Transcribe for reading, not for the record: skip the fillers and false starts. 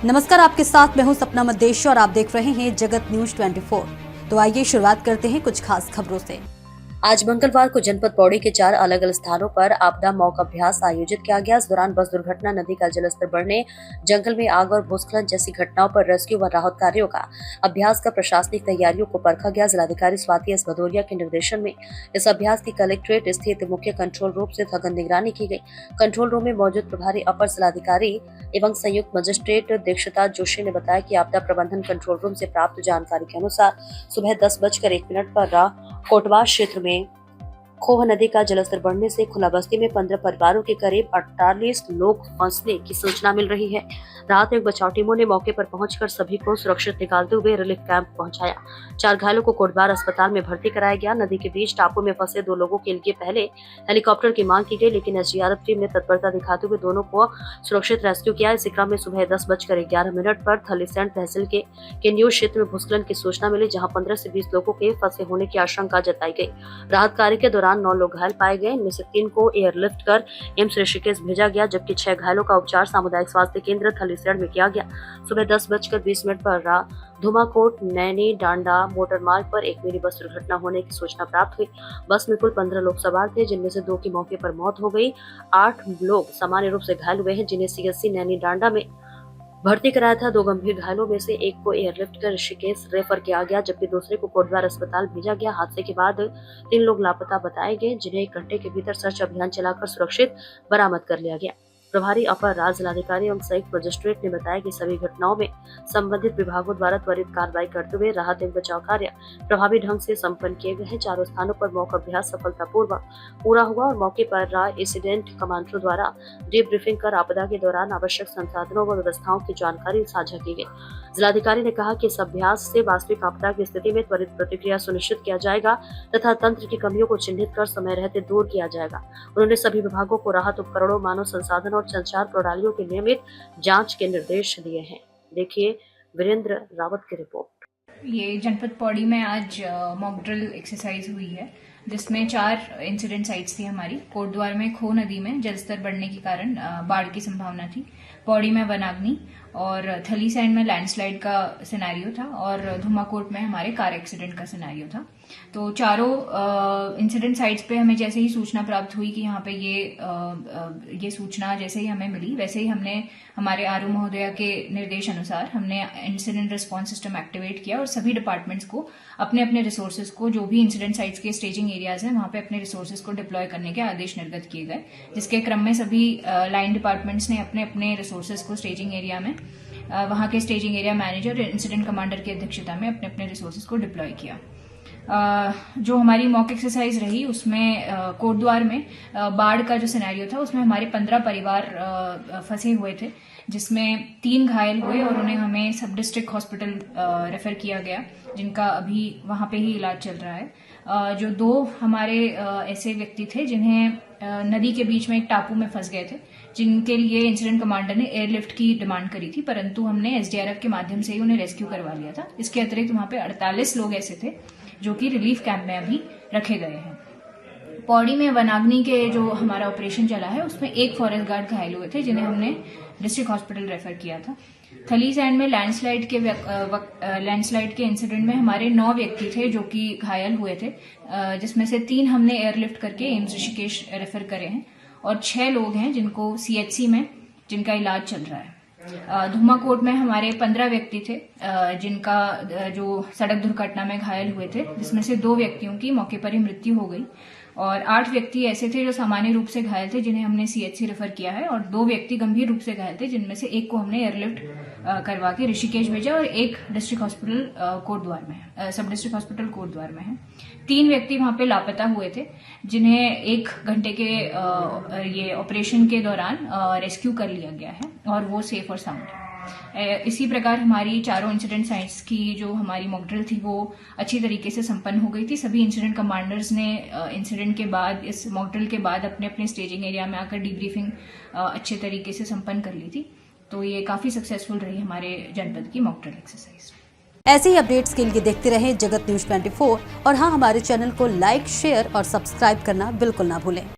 नमस्कार, आपके साथ मैं हूं सपना मदेशी और आप देख रहे हैं जगत न्यूज 24। तो आइए शुरुआत करते हैं कुछ खास खबरों से। आज मंगलवार को जनपद पौड़ी के 4 अलग अलग स्थानों पर आपदा मॉक अभ्यास आयोजित किया गया। इस दौरान बस दुर्घटना, नदी का जलस्तर बढ़ने, जंगल में आग और भूस्खलन जैसी घटनाओं पर रेस्क्यू व राहत कार्यों का अभ्यास का प्रशासनिक तैयारियों को परखा गया। जिलाधिकारी स्वाति एस भदौरिया के निर्देशन में इस अभ्यास की कलेक्ट्रेट स्थित मुख्य कंट्रोल रूम से सघन निगरानी की गई। कंट्रोल रूम में मौजूद प्रभारी अपर जिलाधिकारी एवं संयुक्त मजिस्ट्रेट दीक्षिता जोशी ने बताया कि आपदा प्रबंधन कंट्रोल रूम से प्राप्त जानकारी के अनुसार सुबह 10:01 पर कोटवा क्षेत्र में खोह नदी का जलस्तर बढ़ने से खुला बस्ती में 15 परिवारों के करीब 48 लोग फंसने की सूचना मिल रही है। रात में बचाव टीमों ने मौके पर पहुंचकर सभी को सुरक्षित निकालते हुए रिलीफ कैंप पहुंचाया। 4 घायलों को कोटबार अस्पताल में भर्ती कराया गया। नदी के बीच टापू में फंसे 2 लोगों के लिए पहले हेलीकॉप्टर की मांग की गई, लेकिन एसडीआरएफ टीम ने तत्परता दिखाते हुए दोनों को सुरक्षित रेस्क्यू किया। इसी क्रम में सुबह 10:11 पर थलीसैंण तहसील के न्यूज क्षेत्र में भूस्खलन की सूचना मिली, जहाँ 15 से 20 लोगों के फंसे होने की आशंका जताई गई। राहत कार्य के दौरान 9 लोग घायल पाए गए। इनमें से 3 को एयरलिफ्ट कर एम्स ऋषिकेश भेजा गया, जबकि 6 घायलों का उपचार सामुदायिक स्वास्थ्य केंद्र थलीसैंण में किया गया। सुबह 10:20 पर धुमाकोट नैनी डांडा मोटर मार्ग पर एक मिनी बस दुर्घटना होने की सूचना प्राप्त हुई। बस में कुल 15 लोग सवार थे, जिनमें से 2 की मौके पर मौत हो गई। 8 लोग सामान्य रूप से घायल हुए हैं, जिन्हें सीएससी नैनी डांडा में भर्ती कराया था। 2 गंभीर घायलों में से एक को एयरलिफ्ट कर ऋषिकेश रेफर किया गया, जबकि दूसरे को कोटद्वार अस्पताल भेजा गया। हादसे के बाद 3 लोग लापता बताए गए, जिन्हें 1 घंटे के भीतर सर्च अभियान चलाकर सुरक्षित बरामद कर लिया गया। प्रभारी अपर राज्य जिलाधिकारी एवं संयुक्त मजिस्ट्रेट ने बताया कि सभी घटनाओं में संबंधित विभागों द्वारा त्वरित कार्रवाई करते हुए राहत एवं बचाव कार्य प्रभावी ढंग से संपन्न किए गए हैं। 4 स्थानों पर मॉक अभ्यास सफलतापूर्वक पूरा हुआ और मौके पर इंसिडेंट कमांडरों द्वारा डीब्रीफिंग कर आपदा के दौरान आवश्यक संसाधनों व व्यवस्थाओं की जानकारी साझा की गई। जिलाधिकारी ने कहा कि इस अभ्यास से वास्तविक आपदा की स्थिति में त्वरित प्रतिक्रिया सुनिश्चित किया जाएगा तथा तंत्र की कमियों को चिन्हित कर समय रहते दूर किया जाएगा। उन्होंने सभी विभागों को राहत उपकरणों, मानव संसाधन और संचार प्रणालियों की नियमित जांच के निर्देश दिए हैं। देखिए वीरेंद्र रावत की रिपोर्ट। ये जनपद पौड़ी में आज मॉक ड्रिल एक्सरसाइज हुई है, जिसमें 4 इंसिडेंट साइट्स थी हमारी। कोटद्वार में खोह नदी में जलस्तर बढ़ने के कारण बाढ़ की संभावना थी, पौड़ी में वनाग्नि और थलीसैंण में लैंडस्लाइड का सिनेरियो था और धुमाकोट में हमारे कार एक्सीडेंट का सिनेरियो था। तो चारों इंसिडेंट साइट्स पे हमें जैसे ही सूचना प्राप्त हुई कि यहाँ पे ये सूचना जैसे ही हमें मिली, वैसे ही हमने हमारे आरओ महोदया के निर्देश अनुसार हमने इंसिडेंट रिस्पांस सिस्टम एक्टिवेट किया और सभी डिपार्टमेंट्स को अपने अपने रिसोर्सेज को, जो भी इंसिडेंट साइट्स के स्टेजिंग एरियाज हैं, वहां पे अपने रिसोर्सेज को डिप्लॉय करने के आदेश निर्गत किए गए, जिसके क्रम में सभी लाइन डिपार्टमेंट्स ने अपने अपने रिसोर्सेज को स्टेजिंग एरिया में वहां के स्टेजिंग एरिया मैनेजर और इंसिडेंट कमांडर की अध्यक्षता में अपने अपने रिसोर्सेज को डिप्लॉय किया। जो हमारी मॉक एक्सरसाइज रही उसमें कोटद्वार में बाढ़ का जो सिनेरियो था उसमें हमारे 15 परिवार फंसे हुए थे, जिसमें 3 घायल हुए और उन्हें हमें सब डिस्ट्रिक्ट हॉस्पिटल रेफर किया गया, जिनका अभी वहां पे ही इलाज चल रहा है। जो 2 हमारे ऐसे व्यक्ति थे जिन्हें नदी के बीच में एक टापू में फंस गए थे, जिनके लिए इंसिडेंट कमांडर ने एयरलिफ्ट की डिमांड करी थी, परंतु हमने एसडीआरएफ के माध्यम से ही उन्हें रेस्क्यू करवा लिया था। इसके अतिरिक्त वहां पे 48 लोग ऐसे थे जो कि रिलीफ कैंप में अभी रखे गए हैं। पौड़ी में वनाग्नि के जो हमारा ऑपरेशन चला है उसमें 1 फॉरेस्ट गार्ड घायल हुए थे, जिन्हें हमने डिस्ट्रिक्ट हॉस्पिटल रेफर किया था। थलीसैंण में लैंडस्लाइड के इंसिडेंट में हमारे 9 व्यक्ति थे जो कि घायल हुए थे, जिसमें से 3 हमने एयरलिफ्ट करके एम्स ऋषिकेश रेफर करे हैं और 6 लोग हैं जिनको सीएचसी में जिनका इलाज चल रहा है। धुमाकोट में हमारे 15 व्यक्ति थे जिनका जो सड़क दुर्घटना में घायल हुए थे, जिसमें से 2 व्यक्तियों की मौके पर ही मृत्यु हो गई और 8 व्यक्ति ऐसे थे जो सामान्य रूप से घायल थे, जिन्हें हमने सीएचसी रेफर किया है और 2 व्यक्ति गंभीर रूप से घायल थे, जिनमें से 1 को हमने एयरलिफ्ट करवा के ऋषिकेश भेजा और 1 डिस्ट्रिक्ट हॉस्पिटल कोटद्वार में सब डिस्ट्रिक्ट हॉस्पिटल कोटद्वार में है। 3 व्यक्ति वहां पे लापता हुए थे, जिन्हें 1 घंटे के ये ऑपरेशन के दौरान रेस्क्यू कर लिया गया है और वो सेफ और साउंड है। इसी प्रकार हमारी चारों इंसिडेंट साइट्स की जो हमारी मॉक ड्रिल थी वो अच्छी तरीके से संपन्न हो गई थी। सभी इंसिडेंट कमांडर्स ने इंसिडेंट के बाद, इस मॉक ड्रिल के बाद अपने अपने स्टेजिंग एरिया में आकर डीब्रीफिंग अच्छे तरीके से संपन्न कर ली थी। तो ये काफी सक्सेसफुल रही हमारे जनपद की मॉक ड्रिल एक्सरसाइज। ऐसे ही अपडेट्स के लिए देखते रहें जगत न्यूज 24 और हाँ, हमारे चैनल को लाइक, शेयर और सब्सक्राइब करना बिल्कुल ना भूलें।